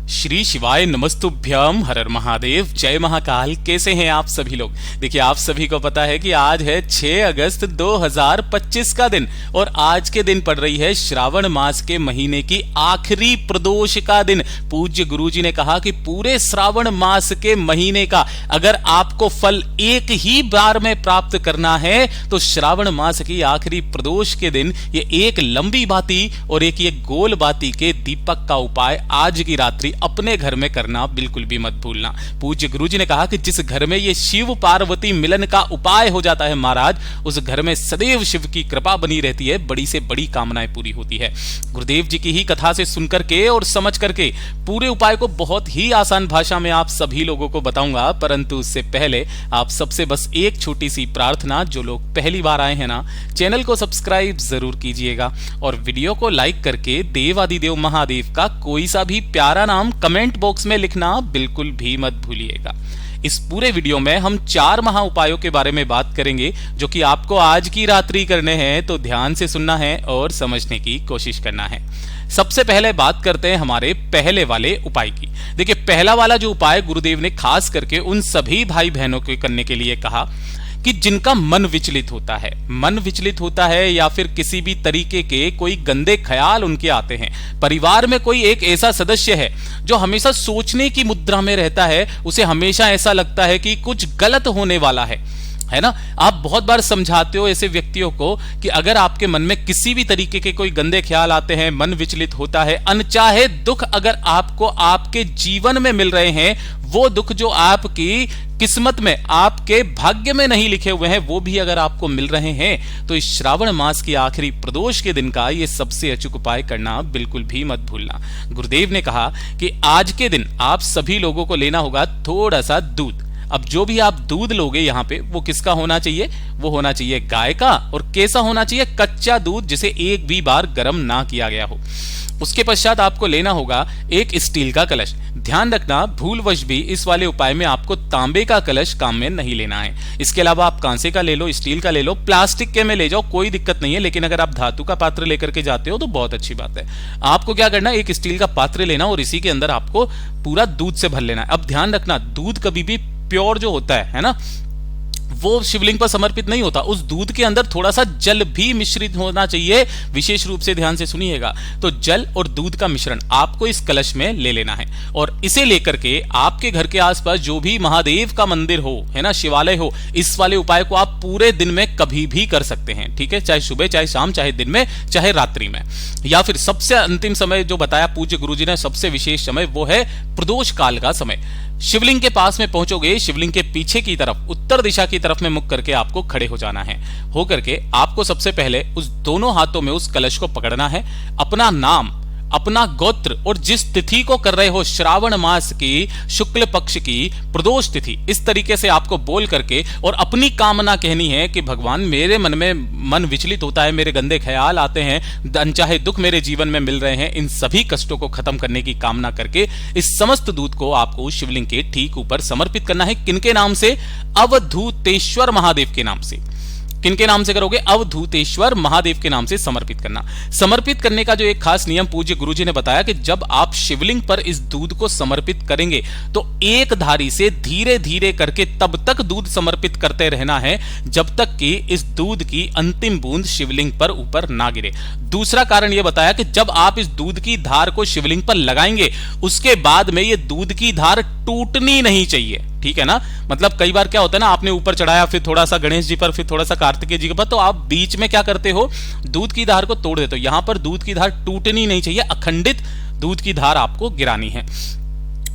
श्री शिवाय नमस्तुभ्यम, हर हर महादेव, जय महाकाल। कैसे हैं आप सभी लोग? देखिए, आप सभी को पता है कि आज है 6 अगस्त 2025 का दिन और आज के दिन पड़ रही है श्रावण मास के महीने की आखिरी प्रदोष का दिन। पूज्य गुरुजी ने कहा कि पूरे श्रावण मास के महीने का अगर आपको फल एक ही बार में प्राप्त करना है तो श्रावण मास की आखिरी प्रदोष के दिन ये एक लंबी बाती और एक ये गोल बाती के दीपक का उपाय आज की रात्रि अपने घर में करना बिल्कुल भी मत भूलना। पूज्य गुरुजी ने कहा कि जिस घर में ये शिव पार्वती मिलन का उपाय हो जाता है महाराज, उस घर में सदैव शिव की कृपा बनी रहती है, बड़ी से बड़ी कामनाएं पूरी होती है। गुरुदेव जी की ही कथा से सुनकर के और समझ करके पूरे उपाय को बहुत ही आसान भाषा में आप सभी लोगों को बताऊंगा, परंतु उससे पहले आप सबसे बस एक छोटी सी प्रार्थना, जो लोग पहली बार आए हैं ना, चैनल को सब्सक्राइब जरूर कीजिएगा और वीडियो को लाइक करके देवादिदेव महादेव का कोई सा भी प्यारा नाम कमेंट बॉक्स में लिखना बिल्कुल भी मत भूलिएगा। इस पूरे वीडियो में हम 4 महा उपायों के बारे में बात करेंगे जो कि आपको आज की रात्रि करने हैं, तो ध्यान से सुनना है और समझने की कोशिश करना है। सबसे पहले बात करते हैं हमारे पहले वाले उपाय की। देखिए, पहला वाला जो उपाय गुरुदेव ने खास करके उन सभी भाई बहनों के करने के लिए कहा कि जिनका मन विचलित होता है या फिर किसी भी तरीके के कोई गंदे ख्याल उनके आते हैं। परिवार में कोई एक ऐसा सदस्य है जो हमेशा सोचने की मुद्रा में रहता है, उसे हमेशा ऐसा लगता है कि कुछ गलत होने वाला है ना। आप बहुत बार समझाते हो ऐसे व्यक्तियों को कि अगर आपके मन में किसी भी तरीके के कोई गंदे ख्याल आते हैं, मन विचलित होता है, अनचाहे दुख अगर आपको आपके जीवन में मिल रहे हैं, वो दुख जो आपकी किस्मत में, आपके भाग्य में नहीं लिखे हुए हैं, वो भी अगर आपको मिल रहे हैं, तो इस श्रावण मास की आखिरी प्रदोष के दिन का ये सबसे अचूक उपाय करना बिल्कुल भी मत भूलना। गुरुदेव ने कहा कि आज के दिन आप सभी लोगों को लेना होगा थोड़ा सा दूध। अब जो भी आप दूध लोगे यहाँ पे, वो किसका होना चाहिए? वो होना चाहिए गाय का। और कैसा होना चाहिए? कच्चा दूध, जिसे एक भी बार गर्म ना किया गया हो। उसके पश्चात आपको लेना होगा एक स्टील का कलश। ध्यान रखना, भूलवश भी इस वाले उपाय में आपको तांबे का कलश काम में नहीं लेना है। इसके अलावा आप कांसे का ले लो, स्टील का ले लो, प्लास्टिक के में ले जाओ, कोई दिक्कत नहीं है, लेकिन अगर आप धातु का पात्र लेकर के जाते हो तो बहुत अच्छी बात है। आपको क्या करना है, एक स्टील का पात्र लेना और इसी के अंदर आपको पूरा दूध से भर लेना है। अब ध्यान रखना, दूध कभी भी प्योर जो होता है ना, वो शिवलिंग पर समर्पित नहीं होता। उस दूध के अंदर थोड़ा सा जल भी मिश्रित होना चाहिए। विशेष रूप से ध्यान से सुनिएगा। तो जल और दूध का मिश्रण आपको इस कलश में ले लेना है और इसे लेकर के आपके घर के आसपास जो भी महादेव का मंदिर हो, है ना, शिवालय हो, इस वाले उपाय को आप पूरे दिन में कभी भी कर सकते हैं। ठीक है, चाहे सुबह, चाहे शाम, चाहे दिन में, चाहे रात्रि में, या फिर सबसे अंतिम समय जो बताया पूज्य गुरुजी ने, सबसे विशेष समय, वो है प्रदोष काल का समय। शिवलिंग के पास में पहुंचोगे, शिवलिंग के पीछे की तरफ, उत्तर दिशा की तरफ में मुख करके आपको खड़े हो जाना है। हो करके आपको सबसे पहले उस दोनों हाथों में उस कलश को पकड़ना है। अपना नाम, अपना गोत्र और जिस तिथि को कर रहे हो, श्रावण मास की शुक्ल पक्ष की प्रदोष तिथि, इस तरीके से आपको बोल करके और अपनी कामना कहनी है कि भगवान, मेरे मन में मन विचलित होता है, मेरे गंदे ख्याल आते हैं, अनचाहे दुख मेरे जीवन में मिल रहे हैं, इन सभी कष्टों को खत्म करने की कामना करके इस समस्त दूध को आपको शिवलिंग के ठीक ऊपर समर्पित करना है। किनके नाम से? अवधूतेश्वर महादेव के नाम से। किनके नाम से करोगे? अवधूतेश्वर महादेव के नाम से समर्पित करना। समर्पित करने का जो एक खास नियम पूज्य गुरुजी ने बताया कि जब आप शिवलिंग पर इस दूध को समर्पित करेंगे तो एक धारी से धीरे धीरे करके तब तक दूध समर्पित करते रहना है जब तक कि इस दूध की अंतिम बूंद शिवलिंग पर ऊपर ना गिरे। दूसरा कारण यह बताया कि जब आप इस दूध की धार को शिवलिंग पर लगाएंगे, उसके बाद में ये दूध की धार टूटनी नहीं चाहिए। ठीक है ना, मतलब कई बार क्या होता है ना, आपने ऊपर चढ़ाया, फिर थोड़ा सा गणेश जी पर, फिर थोड़ा सा कार्तिकेय जी के पर, तो आप बीच में क्या करते हो, दूध की धार को तोड़ देते हो। यहां पर दूध की धार टूटनी नहीं चाहिए, अखंडित दूध की धार आपको गिरानी है।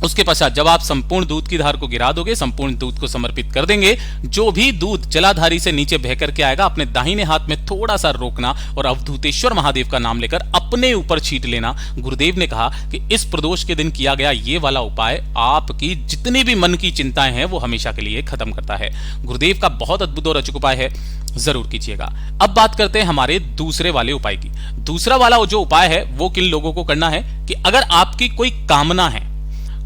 उसके पश्चात जब आप संपूर्ण दूध की धार को गिरा दोगे, संपूर्ण दूध को समर्पित कर देंगे, जो भी दूध जलाधारी से नीचे बह करके आएगा, अपने दाहिने हाथ में थोड़ा सा रोकना और अवधूतेश्वर महादेव का नाम लेकर अपने ऊपर छींट लेना। गुरुदेव ने कहा कि इस प्रदोष के दिन किया गया ये वाला उपाय आपकी जितनी भी मन की चिंताएं हैं वो हमेशा के लिए खत्म करता है। गुरुदेव का बहुत अद्भुत और अचूक उपाय है, जरूर कीजिएगा। अब बात करते हैं हमारे दूसरे वाले उपाय की। दूसरा वाला जो उपाय है वो किन लोगों को करना है कि अगर आपकी कोई कामना है,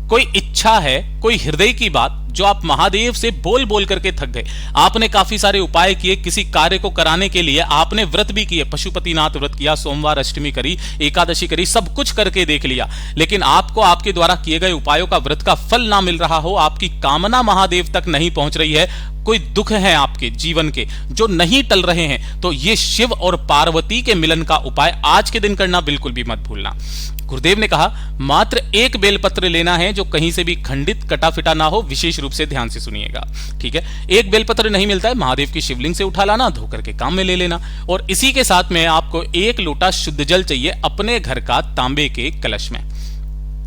कोई इच्छा है, कोई हृदय की बात जो आप महादेव से बोल बोल करके थक गए। आपने काफी सारे उपाय किए, किसी कार्य को कराने के लिए आपने व्रत भी किए, पशुपतिनाथ व्रत किया, सोमवार अष्टमी करी, एकादशी करी, सब कुछ करके देख लिया, लेकिन आपको आपके द्वारा किए गए उपायों का, व्रत का फल ना मिल रहा हो, आपकी कामना महादेव तक नहीं पहुंच रही है, कोई दुख है आपके जीवन के जो नहीं टल रहे हैं, तो ये शिव और पार्वती के मिलन का उपाय आज के दिन करना बिल्कुल भी मत भूलना। गुरुदेव ने कहा मात्र एक बेलपत्र लेना है जो कहीं से भी खंडित कटा फिटा ना हो, विशेष रूप से ध्यान से सुनिएगा, ठीक है। एक बेलपत्र नहीं मिलता है, महादेव की शिवलिंग से उठा लाना, धोकर के काम में ले लेना, और इसी के साथ में आपको एक लोटा शुद्ध जल चाहिए अपने घर का तांबे के कलश में।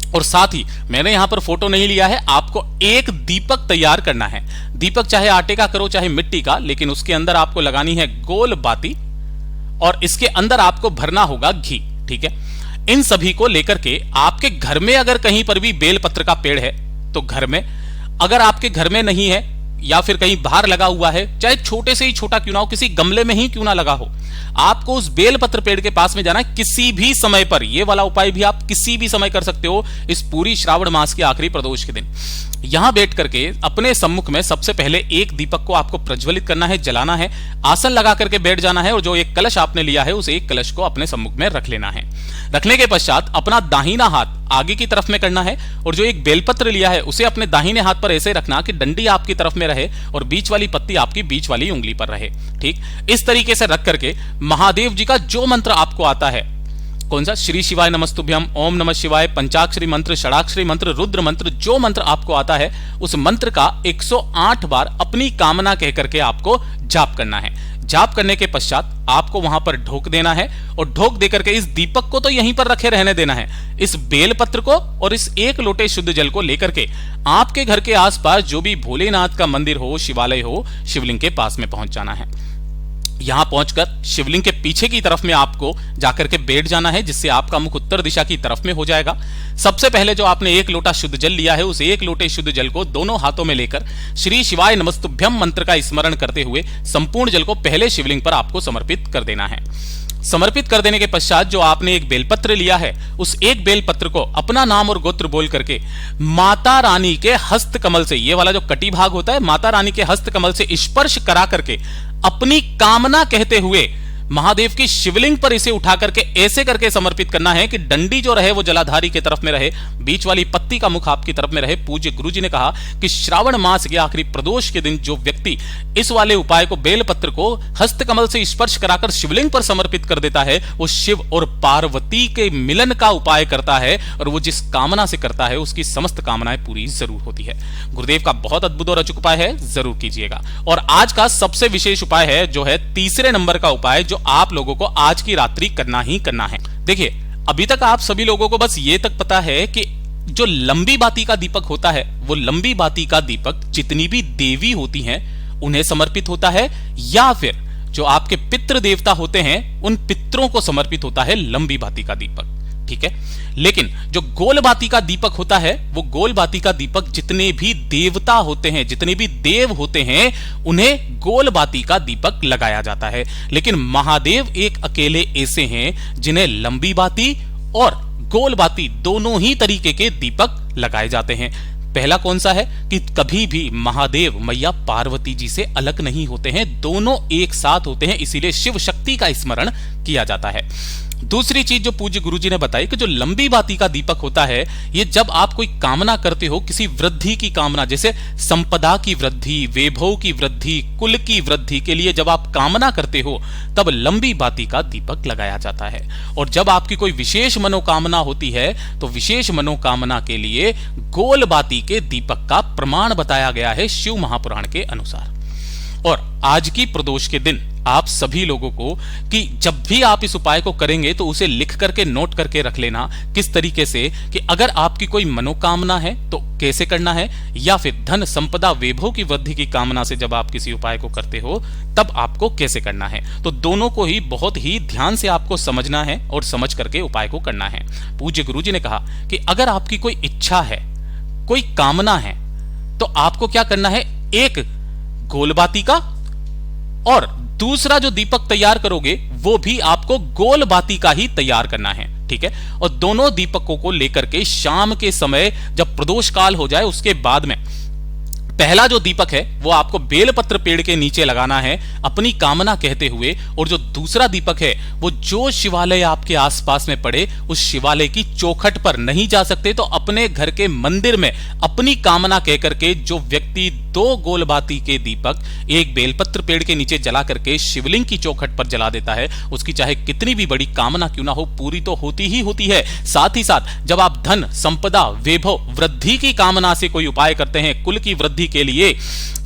और साथ ही मैंने यहां पर फोटो नहीं लिया है, आपको एक दीपक तैयार करना है। दीपक चाहे आटे का करो चाहे मिट्टी का, लेकिन उसके अंदर आपको लगानी है गोल बाती और इसके अंदर आपको भरना होगा घी, ठीक है। इन सभी को लेकर के आपके घर में अगर कहीं पर भी बेलपत्र का पेड़ है तो घर में, अगर आपके घर में नहीं है या फिर कहीं बाहर लगा हुआ है, चाहे छोटे से ही छोटा क्यों ना हो, किसी गमले में ही क्यों ना लगा हो, आपको उस बेलपत्र पेड़ के पास में जाना है किसी भी समय पर। यह वाला उपाय भी आप किसी भी समय कर सकते हो इस पूरी श्रावण मास के आखिरी प्रदोष के दिन। यहां बैठ करके अपने सम्मुख में सबसे पहले एक दीपक को आपको प्रज्वलित करना है, जलाना है, आसन लगा करके बैठ जाना है, और जो एक कलश आपने लिया है उस एक कलश को अपने सम्मुख में रख लेना है। रखने के पश्चात अपना दाहिना हाथ आगे की तरफ में करना है, और जो एक बेलपत्र लिया है उसे अपने दाहिने हाथ पर ऐसे रखना कि डंडी आपकी तरफ में रहे और बीच वाली पत्ती आपकी बीच वाली उंगली पर रहे, ठीक। इस तरीके से रख करके महादेव जी का जो मंत्र आपको आता है, कौन सा, श्री शिवाय नमस्तुभ्यम, ओम नमः शिवाय, पंचाक्षरी मंत्र, षडाक्षरी मंत्र, रुद्र मंत्र, जो मंत्र आपको आता है उस मंत्र का 108 बार अपनी कामना कह करके आपको जाप करना है। जाप करने के पश्चात आपको वहां पर ढोक देना है, और ढोक देकर के इस दीपक को तो यहीं पर रखे रहने देना है। इस बेलपत्र को और इस एक लोटे शुद्ध जल को लेकर के आपके घर के आसपास जो भी भोलेनाथ का मंदिर हो, शिवालय हो, शिवलिंग के पास में पहुंच जाना है। यहां पहुंचकर शिवलिंग के पीछे की तरफ में आपको जाकर के बैठ जाना है, जिससे आपका मुख उत्तर दिशा की तरफ में हो जाएगा। सबसे पहले जो आपने एक लोटा शुद्ध जल लिया है उस एक लोटे शुद्ध जल को दोनों हाथों में लेकर श्री शिवाय नमस्तुभ्यम मंत्र का स्मरण करते हुए संपूर्ण जल को पहले शिवलिंग पर आपको समर्पित कर देना है। समर्पित कर देने के पश्चात जो आपने एक बेलपत्र लिया है उस एक बेलपत्र को अपना नाम और गोत्र बोल करके माता रानी के हस्त कमल से, ये वाला जो कटी भाग होता है, माता रानी के हस्त कमल से स्पर्श करा करके अपनी कामना कहते हुए महादेव की शिवलिंग पर इसे उठा करके ऐसे करके समर्पित करना है कि डंडी जो रहे वो जलाधारी की तरफ में रहे, बीच वाली पत्ती का मुख आपकी तरफ में रहे। पूज्य गुरुजी ने कहा कि श्रावण मास के आखिरी प्रदोष के दिन जो व्यक्ति इस वाले उपाय को, बेलपत्र को हस्तकमल से स्पर्श कराकर शिवलिंग पर समर्पित कर देता है, वो शिव और पार्वती के मिलन का उपाय करता है, और वो जिस कामना से करता है उसकी समस्त कामनाएं पूरी जरूर होती है। गुरुदेव का बहुत अद्भुत और अचूक उपाय है, जरूर कीजिएगा। और आज का सबसे विशेष उपाय है जो है तीसरे नंबर का उपाय, जो आप लोगों को आज की रात्रि करना ही करना है। देखिए, अभी तक आप सभी लोगों को बस ये तक पता है कि जो लंबी बाती का दीपक होता है, वो लंबी बाती का दीपक जितनी भी देवी होती हैं उन्हें समर्पित होता है, या फिर जो आपके पितृ देवता होते हैं उन पितरों को समर्पित होता है लंबी बाती का दीपक, ठीक है। लेकिन जो गोल बाती का दीपक होता है, वो गोल बाती का दीपक जितने भी देवता होते हैं, जितने भी देव होते हैं, उन्हें गोल बाती का दीपक लगाया जाता है। लेकिन महादेव एक अकेले ऐसे हैं जिन्हें लंबी बाती और गोल बाती दोनों ही तरीके के दीपक लगाए जाते हैं। पहला कौन सा है कि कभी भी महादेव मैया पार्वती जी से अलग नहीं होते हैं, दोनों एक साथ होते हैं, इसीलिए शिव शक्ति का स्मरण किया जाता है। दूसरी चीज जो पूज्य गुरुजी ने बताई कि जो लंबी बाती का दीपक होता है, ये जब आप कोई कामना करते हो, किसी वृद्धि की कामना, जैसे संपदा की वृद्धि, वैभव की वृद्धि, कुल की वृद्धि के लिए जब आप कामना करते हो, तब लंबी बाती का दीपक लगाया जाता है। और जब आपकी कोई विशेष मनोकामना होती है तो विशेष मनोकामना के लिए गोल बाती के दीपक का प्रमाण बताया गया है शिव महापुराण के अनुसार। और आज की प्रदोष के दिन आप सभी लोगों को कि जब भी आप इस उपाय को करेंगे तो उसे लिख करके नोट करके रख लेना, किस तरीके से कि अगर आपकी कोई मनोकामना है तो कैसे करना है, या फिर धन संपदा वैभव की वृद्धि की कामना से जब आप किसी उपाय को करते हो तब आपको कैसे करना है। तो दोनों को ही बहुत ही ध्यान से आपको समझना है और समझ करके उपाय को करना है। पूज्य गुरुजी ने कहा कि अगर आपकी कोई इच्छा है, कोई कामना है, तो आपको क्या करना है, एक गोल बाती का और दूसरा जो दीपक तैयार करोगे वो भी आपको गोल बाती का ही तैयार करना है, ठीक है। और दोनों दीपकों को लेकर के शाम के समय जब प्रदोष काल हो जाए उसके बाद में पहला जो दीपक है वो आपको बेलपत्र पेड़ के नीचे लगाना है अपनी कामना कहते हुए, और जो दूसरा दीपक है वो जो शिवालय आपके आसपास में पड़े उस शिवालय की चौखट पर, नहीं जा सकते तो अपने घर के मंदिर में अपनी कामना कह करके जो व्यक्ति 2 गोलबाती के दीपक एक बेलपत्र पेड़ के नीचे जला करके शिवलिंग की चौखट पर जला देता है, उसकी चाहे कितनी भी बड़ी कामना क्यों ना हो पूरी तो होती ही होती है। साथ ही साथ जब आप धन, संपदा, वैभव, वृद्धि की कामना से कोई उपाय करते हैं कुल की वृद्धि के लिए,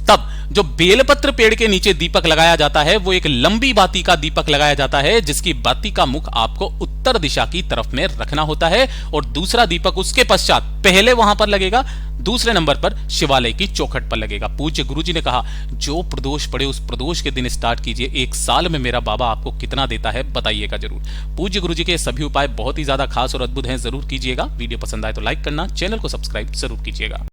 तब जो बेलपत्र पेड़ के नीचे दीपक लगाया जाता है वो एक लंबी बाती का दीपक लगाया जाता है, जिसकी बाती का मुख आपको उत्तर दिशा की तरफ में रखना होता है, और दूसरा दीपक उसके पश्चात पहले वहां पर लगेगा, दूसरे नंबर पर शिवालय की चौखट पर लगेगा। पूज्य गुरुजी ने कहा जो प्रदोष पड़े उस प्रदोष के दिन स्टार्ट कीजिए, 1 साल में मेरा बाबा आपको कितना देता है बताइएगा जरूर। पूज्य गुरुजी के सभी उपाय बहुत ही ज्यादा खास और अद्भुत हैं, जरूर कीजिएगा। वीडियो पसंद आए तो लाइक करना, चैनल को सब्सक्राइब जरूर कीजिएगा।